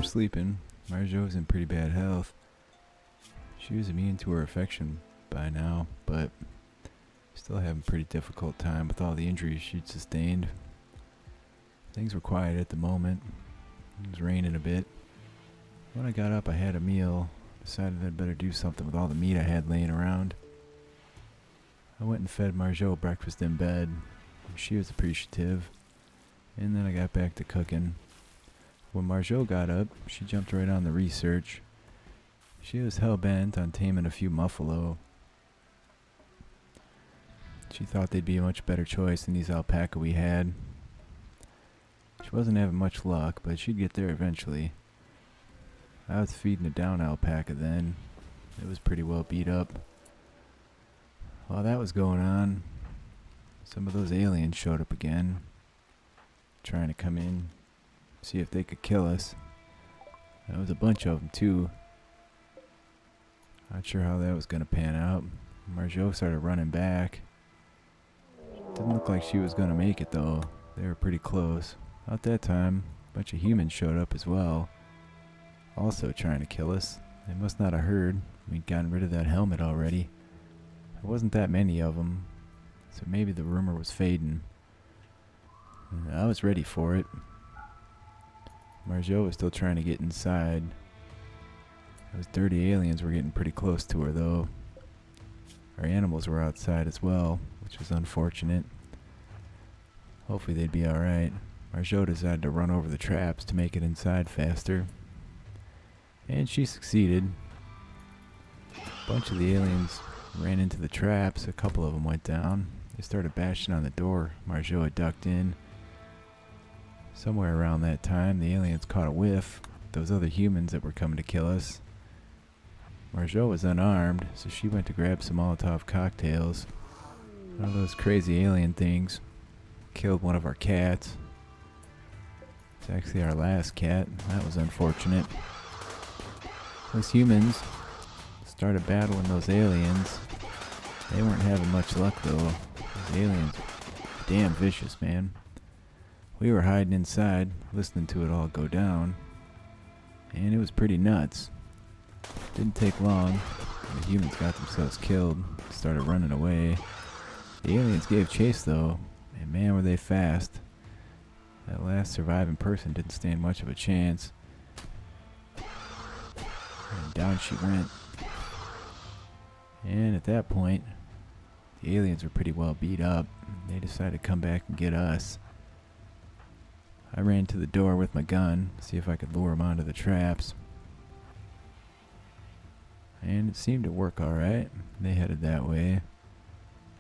sleeping. Marjot was in pretty bad health. She was immune to her infection by now, but still having a pretty difficult time with all the injuries she'd sustained. Things were quiet at the moment. It was raining a bit. When I got up, I had a meal. Decided I'd better do something with all the meat I had laying around. I went and fed Marjot breakfast in bed. She was appreciative. And then I got back to cooking. When Marjot got up, she jumped right on the research. She was hell-bent on taming a few muffalo. She thought they'd be a much better choice than these alpaca we had. She wasn't having much luck, but she'd get there eventually. I was feeding a down alpaca then. It was pretty well beat up. While that was going on, some of those aliens showed up again, trying to come in, see if they could kill us. There was a bunch of them too. Not sure how that was going to pan out. Marjot started running back. Didn't look like she was going to make it though. They were pretty close. About that time, a bunch of humans showed up as well, also trying to kill us. They must not have heard. We'd gotten rid of that helmet already. There wasn't that many of them, so maybe the rumor was fading. I was ready for it. Marjot was still trying to get inside. Those dirty aliens were getting pretty close to her though. Our animals were outside as well, which was unfortunate. Hopefully they'd be alright. Marjot decided to run over the traps to make it inside faster. And she succeeded. A bunch of the aliens ran into the traps. A couple of them went down. They started bashing on the door. Marjot had ducked in. Somewhere around that time, the aliens caught a whiff. Those other humans that were coming to kill us. Marjot was unarmed, so she went to grab some Molotov cocktails. One of those crazy alien things killed one of our cats. It's actually our last cat. That was unfortunate. Those humans started battling those aliens. They weren't having much luck though. Those aliens were damn vicious, man. We were hiding inside, listening to it all go down. And it was pretty nuts. Didn't take long. The humans got themselves killed, started running away. The aliens gave chase though, and man were they fast. That last surviving person didn't stand much of a chance. And down she went. And at that point, the aliens were pretty well beat up. They decided to come back and get us. I ran to the door with my gun, see if I could lure them onto the traps. And it seemed to work alright. They headed that way.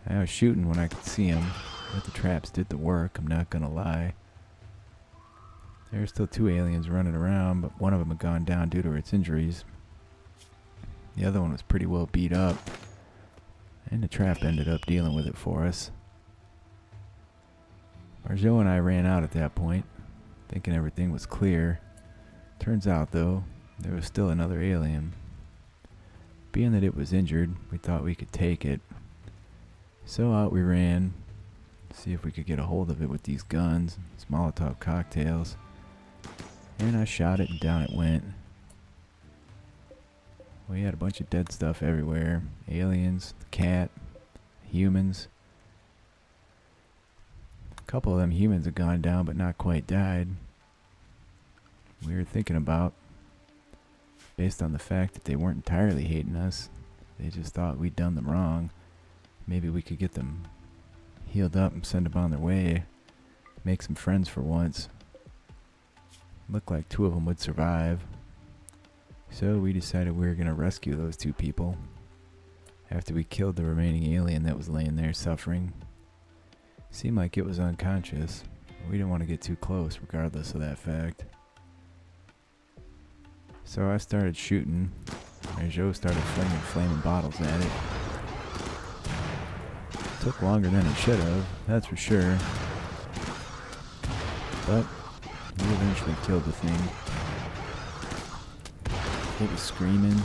I was shooting when I could see them, but the traps did the work, I'm not gonna lie. There were still two aliens running around, but one of them had gone down due to its injuries. The other one was pretty well beat up, and the trap ended up dealing with it for us. Marjot and I ran out at that point, thinking everything was clear. Turns out though, there was still another alien. Being that it was injured, we thought we could take it. So out we ran, see if we could get a hold of it with these guns, these Molotov cocktails. And I shot it and down it went. We had a bunch of dead stuff everywhere. Aliens, the cat, humans. A couple of them humans had gone down but not quite died. We were thinking about, based on the fact that they weren't entirely hating us, they just thought we'd done them wrong. Maybe we could get them healed up and send them on their way. Make some friends for once. Looked like two of them would survive. So we decided we were going to rescue those two people after we killed the remaining alien that was laying there suffering. Seemed like it was unconscious. We didn't want to get too close regardless of that fact. So I started shooting. Marjot started flinging flaming bottles at it. Took longer than it should have, that's for sure. But we eventually killed the thing. It was screaming.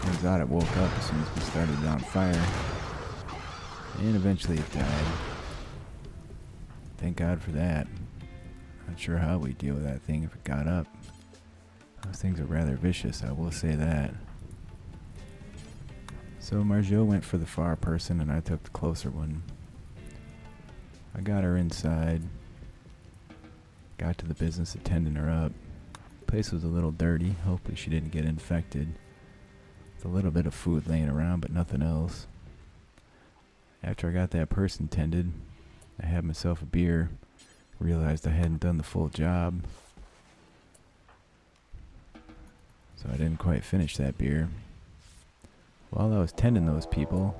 Turns out it woke up as soon as we started it on fire. And eventually it died. Thank God for that. Not sure how we'd deal with that thing if it got up. Those things are rather vicious, I will say that. So Marjot went for the far person and I took the closer one. I got her inside. Got to the business of tending her up. The place was a little dirty. Hopefully she didn't get infected. With a little bit of food laying around, but nothing else. After I got that person tended, I had myself a beer. Realized I hadn't done the full job. So I didn't quite finish that beer. While I was tending those people,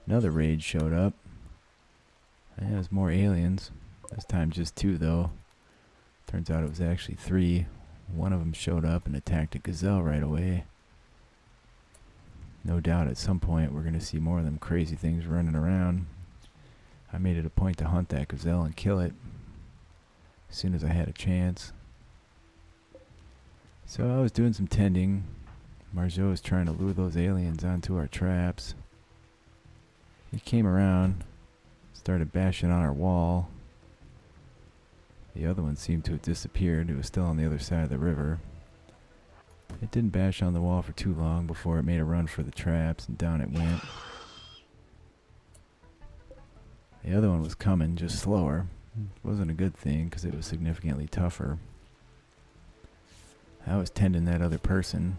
another raid showed up. And it was more aliens. This time just 2 though. Turns out it was actually 3. One of them showed up and attacked a gazelle right away. No doubt at some point we're going to see more of them crazy things running around. I made it a point to hunt that gazelle and kill it as soon as I had a chance. So I was doing some tending. Marjot was trying to lure those aliens onto our traps. He came around, started bashing on our wall. The other one seemed to have disappeared. It was still on the other side of the river. It didn't bash on the wall for too long before it made a run for the traps, and down it went. The other one was coming, just slower. It wasn't a good thing because it was significantly tougher. I was tending that other person.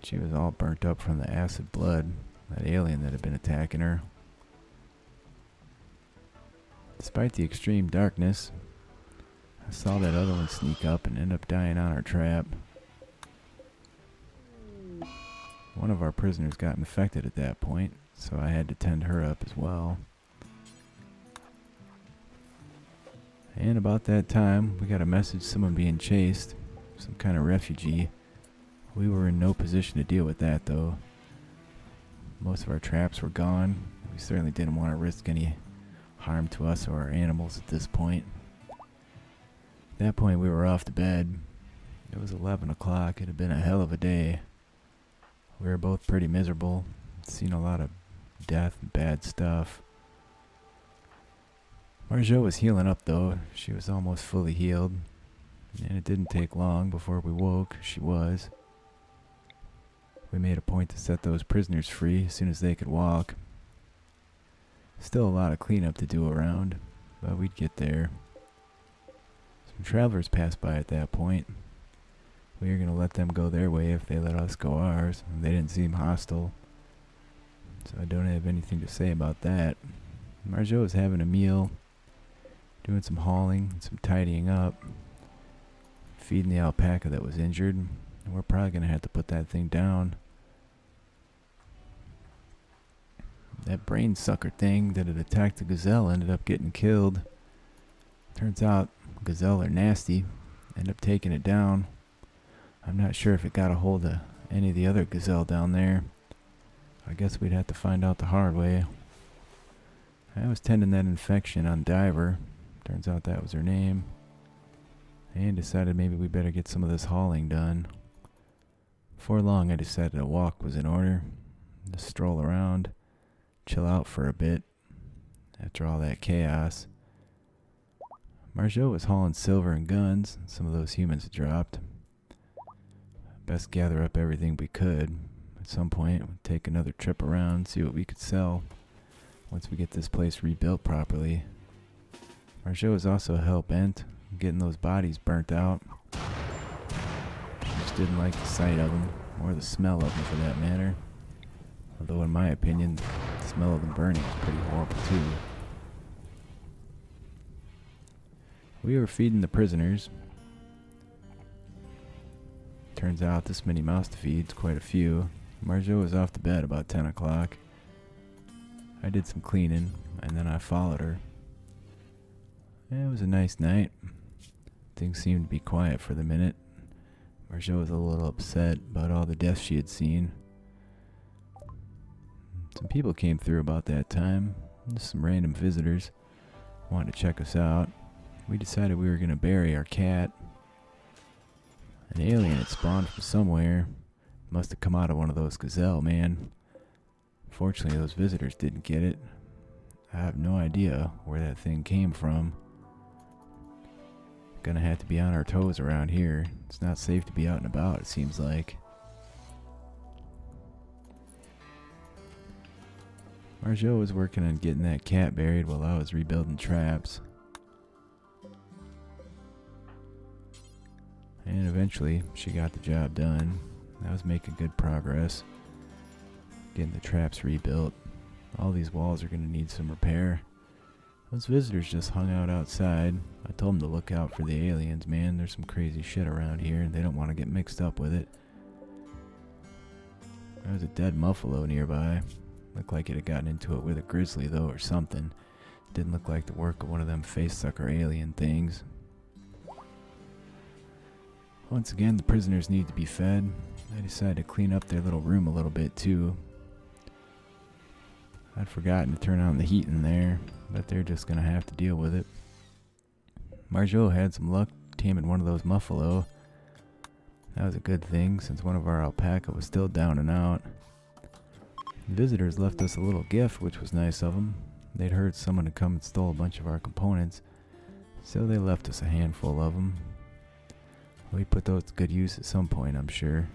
She was all burnt up from the acid blood, that alien that had been attacking her. Despite the extreme darkness, I saw that other one sneak up and end up dying on our trap. One of our prisoners got infected at that point, so I had to tend her up as well. And about that time, we got a message someone being chased, some kind of refugee. We were in no position to deal with that though. Most of our traps were gone. We certainly didn't want to risk any harm to us or our animals at this point. At that point we were off to bed. It was 11 o'clock. It had been a hell of a day. We were both pretty miserable. Seen a lot of death and bad stuff. Marjot was healing up though. She was almost fully healed. And it didn't take long before we woke. She was. We made a point to set those prisoners free as soon as they could walk. Still a lot of cleanup to do around, but we'd get there. Some travelers passed by at that point. We were going to let them go their way if they let us go ours. They didn't seem hostile, so I don't have anything to say about that. Marjot was having a meal, doing some hauling and some tidying up, feeding the alpaca that was injured, and we're probably going to have to put that thing down. That brain sucker thing that had attacked the gazelle ended up getting killed. Turns out gazelle are nasty. End up taking it down. I'm not sure if it got a hold of any of the other gazelle down there. I guess we'd have to find out the hard way. I was tending that infection on Diver. Turns out that was her name. And decided maybe we better get some of this hauling done. Before long I decided a walk was in order. Just stroll around. Chill out for a bit after all that chaos. Marjot was hauling silver and guns. Some of those humans had dropped. Best gather up everything we could. At some point, we'll take another trip around, see what we could sell once we get this place rebuilt properly. Marjot was also hell-bent on getting those bodies burnt out. Just didn't like the sight of them, or the smell of them for that matter. Although in my opinion, the smell of them burning is pretty horrible too. We were feeding the prisoners. Turns out this many mouths to feed is quite a few. Marjot was off to bed about 10 o'clock. I did some cleaning, and then I followed her. It was a nice night. Things seemed to be quiet for the minute. Marjot was a little upset about all the deaths she had seen. Some people came through about that time. Just some random visitors. Wanted to check us out. We decided we were going to bury our cat. An alien had spawned from somewhere. Must have come out of one of those gazelle, man. Fortunately, those visitors didn't get it. I have no idea where that thing came from. gonna have to be on our toes around here. It's not safe to be out and about, it seems like. Marjot was working on getting that cat buried while I was rebuilding traps. And eventually, she got the job done. I was making good progress. Getting the traps rebuilt. All these walls are going to need some repair. Those visitors just hung out outside. I told them to look out for the aliens, man. There's some crazy shit around here, and they don't want to get mixed up with it. There was a dead muffalo nearby. Looked like it had gotten into it with a grizzly, though, or something. Didn't look like the work of one of them face-sucker alien things. Once again, the prisoners need to be fed. I decided to clean up their little room a little bit, too. I'd forgotten to turn on the heat in there, but they're just going to have to deal with it. Marjot had some luck taming one of those muffalo. That was a good thing, since one of our alpaca was still down and out. The visitors left us a little gift, which was nice of them. They'd heard someone had come and stole a bunch of our components, so they left us a handful of them. We put those to good use at some point, I'm sure.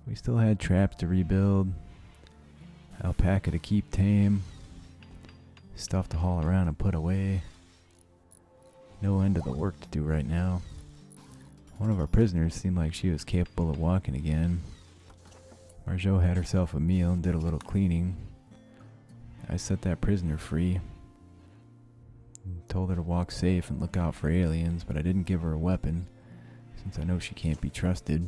We still had traps to rebuild, alpaca to keep tame, stuff to haul around and put away. No end of the work to do right now. One of our prisoners seemed like she was capable of walking again. Marjot had herself a meal and did a little cleaning. I set that prisoner free. Told her to walk safe and look out for aliens, but I didn't give her a weapon, since I know she can't be trusted.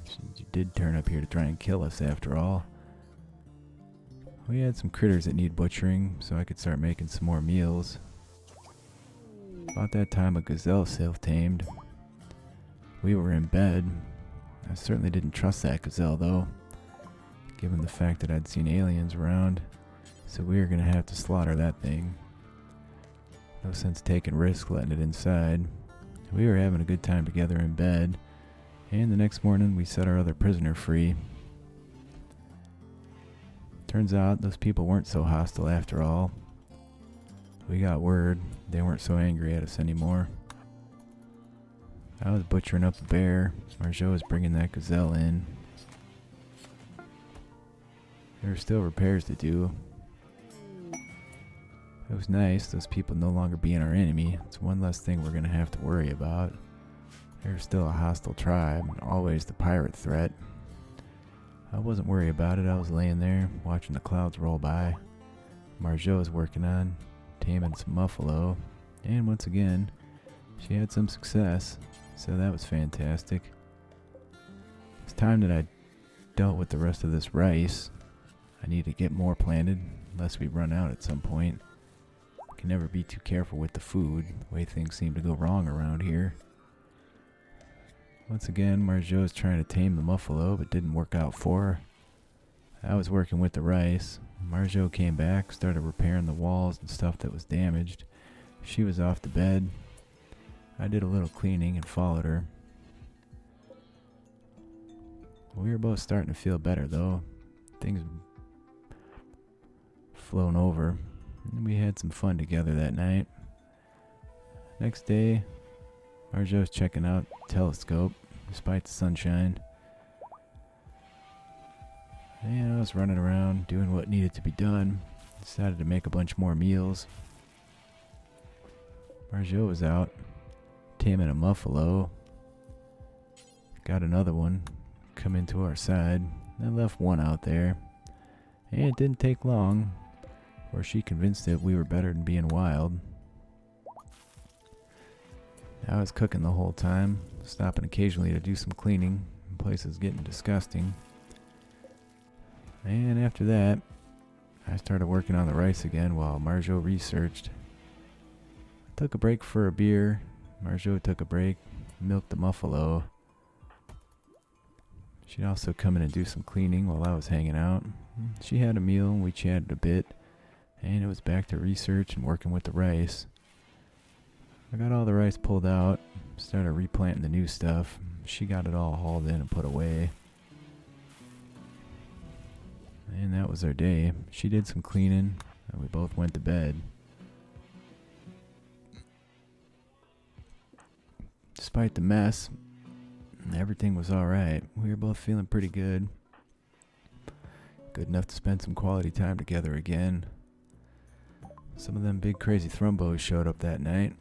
She did turn up here to try and kill us after all. We had some critters that need butchering, so I could start making some more meals. About that time, a gazelle self-tamed. We were in bed. I certainly didn't trust that gazelle, though, given the fact that I'd seen aliens around, so we were going to have to slaughter that thing. No sense taking risks letting it inside. We were having a good time together in bed, and the next morning we set our other prisoner free. Turns out those people weren't so hostile after all. We got word they weren't so angry at us anymore. I was butchering up a bear. Marjot was bringing that gazelle in. There were still repairs to do. It was nice, those people no longer being our enemy. It's one less thing we're going to have to worry about. There's still a hostile tribe, and always the pirate threat. I wasn't worried about it. I was laying there, watching the clouds roll by. Marjot was working on taming some muffalo, and once again, she had some success, so that was fantastic. It's time that I dealt with the rest of this rice. I need to get more planted, lest we run out at some point. Can never be too careful with the food, the way things seem to go wrong around here. Once again, Marjot's trying to tame the muffalo, but didn't work out for her. I was working with the rice. Marjot came back, started repairing the walls and stuff that was damaged. She was off to bed. I did a little cleaning and followed her. We were both starting to feel better, though. Things flown over. And we had some fun together that night. Next day, Marjot's checking out the telescope, despite the sunshine. And I was running around, doing what needed to be done. Decided to make a bunch more meals. Marjot was out, taming a muffalo. Got another one, come into our side. I left one out there. And it didn't take long, or she convinced that we were better than being wild. I was cooking the whole time, stopping occasionally to do some cleaning. The place was getting disgusting. And after that, I started working on the rice again while Marjot researched. I took a break for a beer. Marjot took a break, milked the muffalo. She'd also come in and do some cleaning while I was hanging out. She had a meal and we chatted a bit. And it was back to research and working with the rice. I got all the rice pulled out, started replanting the new stuff. She got it all hauled in and put away. And that was our day. She did some cleaning, and we both went to bed. despite the mess, everything was alright. We were both feeling pretty good. Good enough to spend some quality time together again. Some of them big crazy thrumbos showed up that night.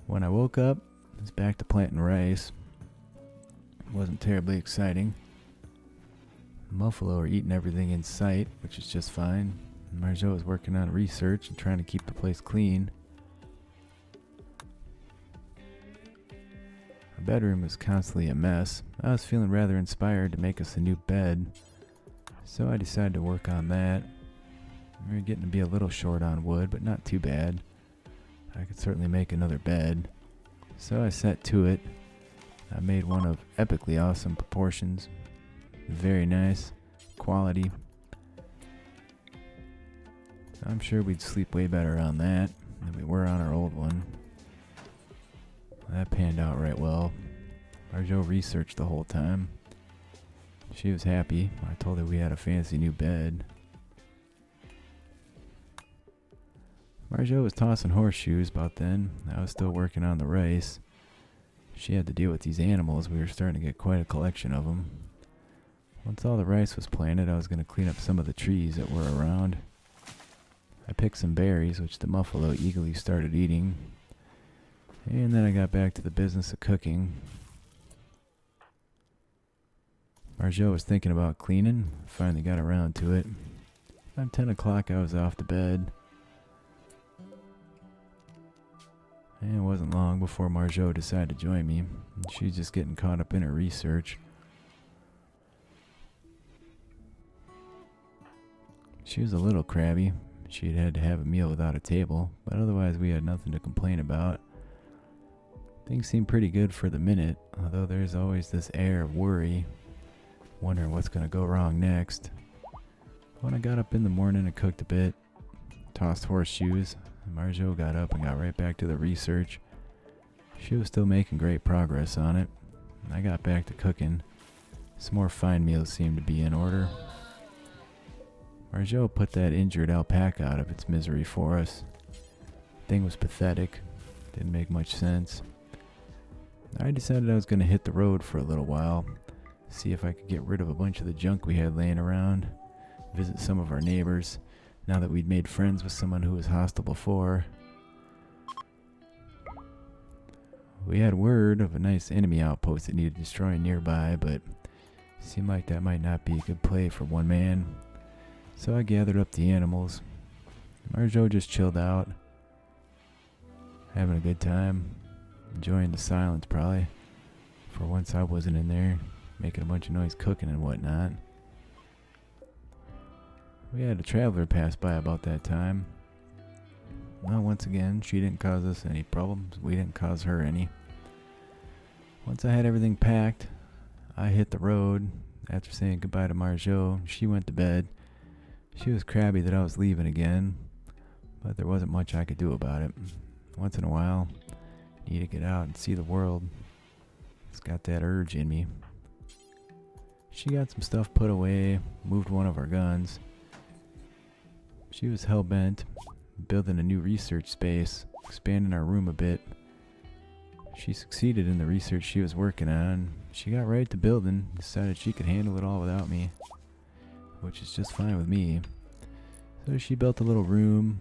When I woke up, I was back to planting rice. It wasn't terribly exciting. The Muffalo are eating everything in sight, which is just fine. Marjot was working on research and trying to keep the place clean. Our bedroom was constantly a mess. I was feeling rather inspired to make us a new bed, so I decided to work on that. We were getting to be a little short on wood, but not too bad. I could certainly make another bed. So I set to it. I made one of epically awesome proportions. Very nice. Quality. I'm sure we'd sleep way better on that than we were on our old one. That panned out right well. Marjot researched the whole time. She was happy. I told her we had a fancy new bed. Marjot was tossing horseshoes about then. I was still working on the rice. She had to deal with these animals. We were starting to get quite a collection of them. Once all the rice was planted, I was going to clean up some of the trees that were around. I picked some berries, which the Muffalo eagerly started eating. And then I got back to the business of cooking. Marjot was thinking about cleaning. Finally got around to it. By 10 o'clock, I was off to bed. And it wasn't long before Marjot decided to join me. She was just getting caught up in her research. She was a little crabby. She had to have a meal without a table, but otherwise we had nothing to complain about. Things seemed pretty good for the minute, although there's always this air of worry, wondering what's going to go wrong next. When I got up in the morning and cooked a bit, tossed horseshoes, Marjot got up and got right back to the research. She was still making great progress on it. I got back to cooking. Some more fine meals seemed to be in order. Marjot put that injured alpaca out of its misery for us. Thing was pathetic. Didn't make much sense. I decided I was going to hit the road for a little while, see if I could get rid of a bunch of the junk we had laying around, visit some of our neighbors, now that we'd made friends with someone who was hostile before. We had word of a nice enemy outpost that needed destroying nearby, but it seemed like that might not be a good play for one man. So I gathered up the animals. Marjot just chilled out, having a good time, enjoying the silence probably. For once I wasn't in there, making a bunch of noise cooking and whatnot. We had a traveler pass by about that time. Well, once again, she didn't cause us any problems. We didn't cause her any. Once I had everything packed, I hit the road. After saying goodbye to Marjot, she went to bed. She was crabby that I was leaving again, but there wasn't much I could do about it. Once in a while, need to get out and see the world. It's got that urge in me. She got some stuff put away, moved one of our guns. She was hell-bent, building a new research space, expanding our room a bit. She succeeded in the research she was working on. She got right to building, decided she could handle it all without me, which is just fine with me. So she built a little room,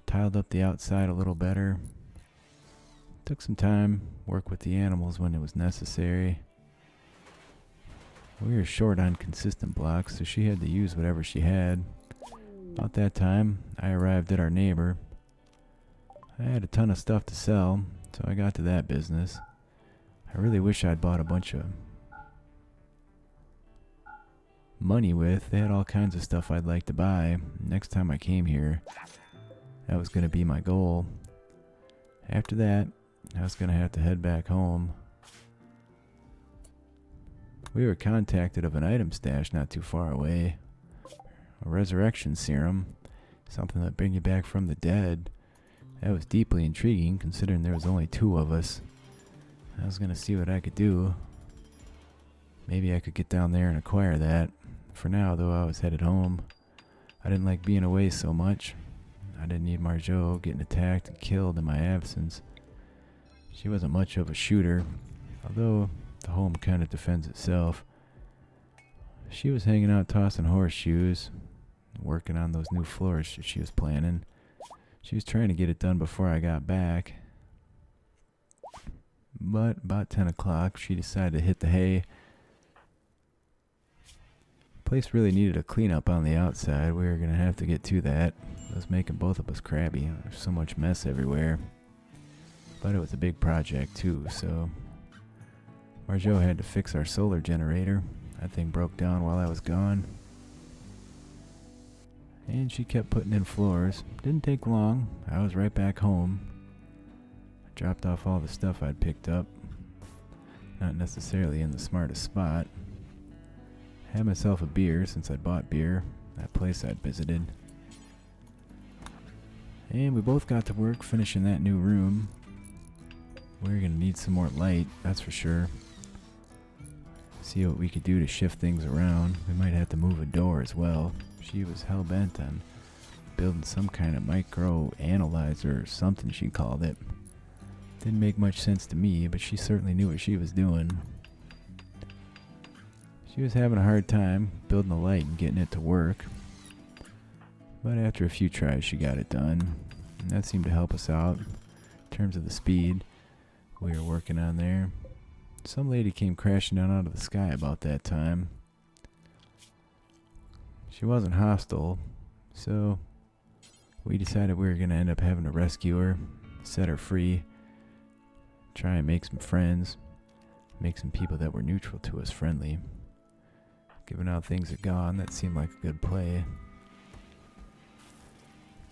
tiled up the outside a little better. Took some time, work with the animals when it was necessary. We were short on consistent blocks, so she had to use whatever she had. About that time, I arrived at our neighbor. I had a ton of stuff to sell, so I got to that business. I really wish I'd bought a bunch of money with. They had all kinds of stuff I'd like to buy. Next time I came here, that was going to be my goal. After that, I was going to have to head back home. We were contacted of an item stash not too far away. A resurrection serum. Something that bring you back from the dead. That was deeply intriguing considering there was only 2 of us. I was going to see what I could do. Maybe I could get down there and acquire that. For now, though, I was headed home. I didn't like being away so much. I I didn't need Marjot getting attacked and killed in my absence. She wasn't much of a shooter, although the home kind of defends itself. She was hanging out tossing horseshoes, working on those new floors that she was planning. She was trying to get it done before I got back. But about 10 o'clock, she decided to hit the hay. The place really needed a cleanup on the outside. We were going to have to get to that. It was making both of us crabby. There's so much mess everywhere. But it was a big project too, so Marjot had to fix our solar generator. That thing broke down while I was gone. And she kept putting in floors. Didn't take long. I was right back home. I dropped off all the stuff I'd picked up. Not necessarily in the smartest spot. Had myself a beer since I'd bought beer. That place I'd visited. And we both got to work finishing that new room. We're gonna need some more light, that's for sure. See what we could do to shift things around. We might have to move a door as well. She was hell-bent on building some kind of micro analyzer or something she called it. Didn't make much sense to me, but she certainly knew what she was doing. She was having a hard time building the light and getting it to work. But after a few tries, she got it done. And that seemed to help us out in terms of the speed we were working on there. Some lady came crashing down out of the sky about that time. She wasn't hostile, so we decided we were going to end up having to rescue her, set her free, try and make some friends, make some people that were neutral to us friendly. Given how things are gone, that seemed like a good play.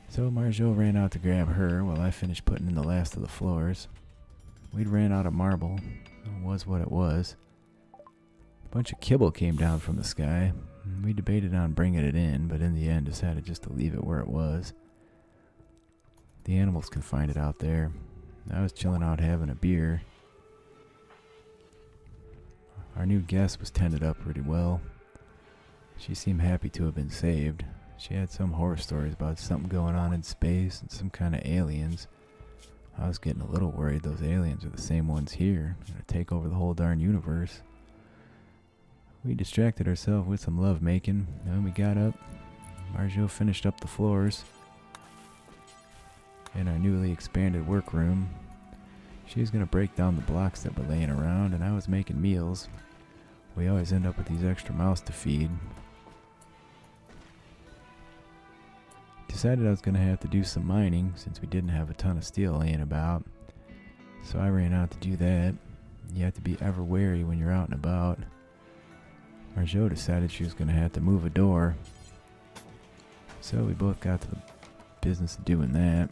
So Marjot ran out to grab her while I finished putting in the last of the floors. We'd ran out of marble. It was what it was. A bunch of kibble came down from the sky. We debated on bringing it in, but in the end decided just to leave it where it was. The animals can find it out there. I was chilling out having a beer. Our new guest was tended up pretty well. She seemed happy to have been saved. She had some horror stories about something going on in space and some kind of aliens. I was getting a little worried those aliens are the same ones here, gonna take over the whole darn universe. We distracted ourselves with some love making, and when we got up, Marjot finished up the floors in our newly expanded workroom. She was gonna break down the blocks that were laying around, and I was making meals. We always end up with these extra mouths to feed. Decided I was going to have to do some mining since we didn't have a ton of steel laying about. So I ran out to do that. You have to be ever wary when you're out and about. Marjot decided she was going to have to move a door. So we both got to the business of doing that.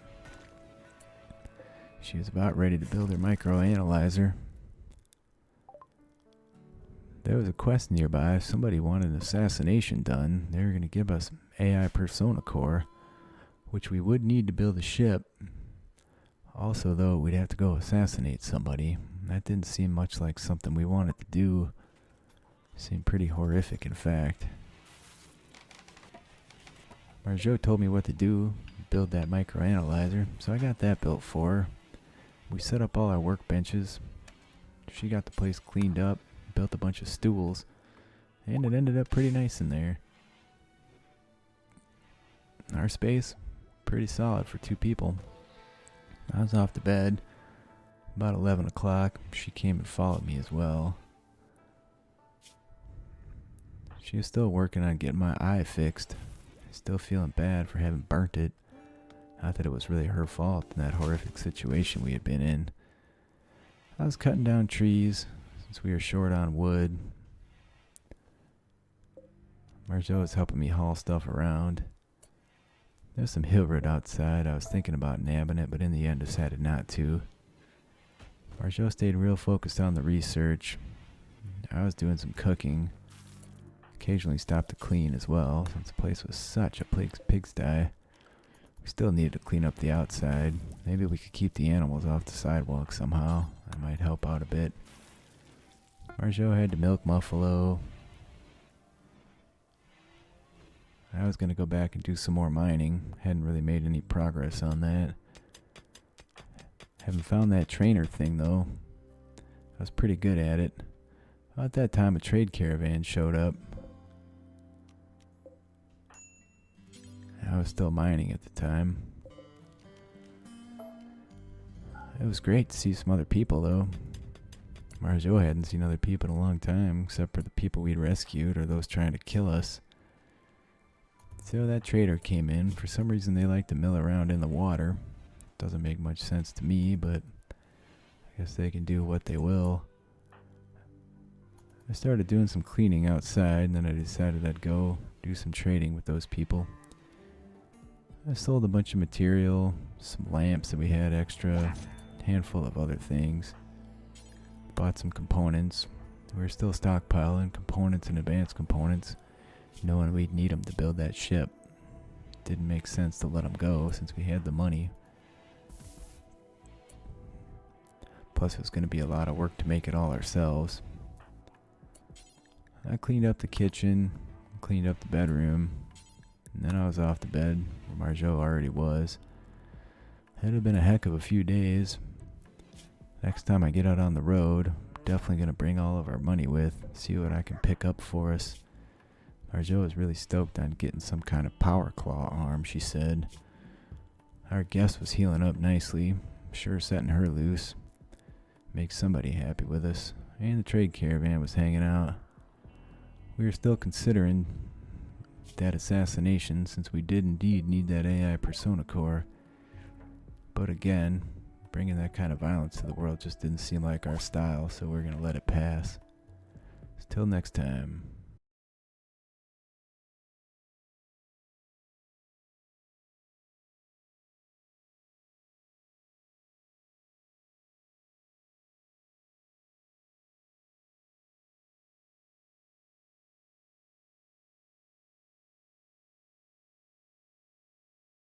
She was about ready to build her microanalyzer. There was a quest nearby. Somebody wanted an assassination done. They were going to give us AI persona core, which we would need to build a ship. Also, though, we'd have to go assassinate somebody. That didn't seem much like something we wanted to do. Seemed pretty horrific, in fact. Marjot told me what to do, build that microanalyzer, so I got that built for her. We set up all our workbenches. She got the place cleaned up, built a bunch of stools, and it ended up pretty nice in there. Our space, pretty solid for 2 people. I was off to bed. About 11 o'clock, she came and followed me as well. She was still working on getting my eye fixed. Still feeling bad for having burnt it. Not that it was really her fault in that horrific situation we had been in. I was cutting down trees since we were short on wood. Marjot was helping me haul stuff around. There's some hill road outside. I was thinking about nabbing it, but in the end decided not to. Marjot stayed real focused on the research. I was doing some cooking. Occasionally stopped to clean as well, since the place was such a pigsty. We still needed to clean up the outside. Maybe we could keep the animals off the sidewalk somehow. That might help out a bit. Marjot had to milk Muffalo. I was going to go back and do some more mining. Hadn't really made any progress on that. Haven't found that trainer thing though. I was pretty good at it. About that time a trade caravan showed up. I was still mining at the time. It was great to see some other people though. Marjot hadn't seen other people in a long time, except for the people we'd rescued or those trying to kill us. So that trader came in. For some reason they like to mill around in the water. Doesn't make much sense to me, but I guess they can do what they will. I started doing some cleaning outside, and then I decided I'd go do some trading with those people. I sold a bunch of material, some lamps that we had extra, a handful of other things. Bought some components. We were still stockpiling components and advanced components, knowing we'd need them to build that ship. Didn't make sense to let them go since we had the money. Plus it was going to be a lot of work to make it all ourselves. I cleaned up the kitchen, cleaned up the bedroom, and then I was off to bed where Marjot already was. It had been a heck of a few days. Next time I get out on the road, definitely going to bring all of our money with, see what I can pick up for us. Marjot was really stoked on getting some kind of power claw arm, she said. Our guest was healing up nicely, sure setting her loose. Make somebody happy with us. And the trade caravan was hanging out. We were still considering that assassination since we did indeed need that AI persona core. But again, bringing that kind of violence to the world just didn't seem like our style, so we're going to let it pass. Till next time.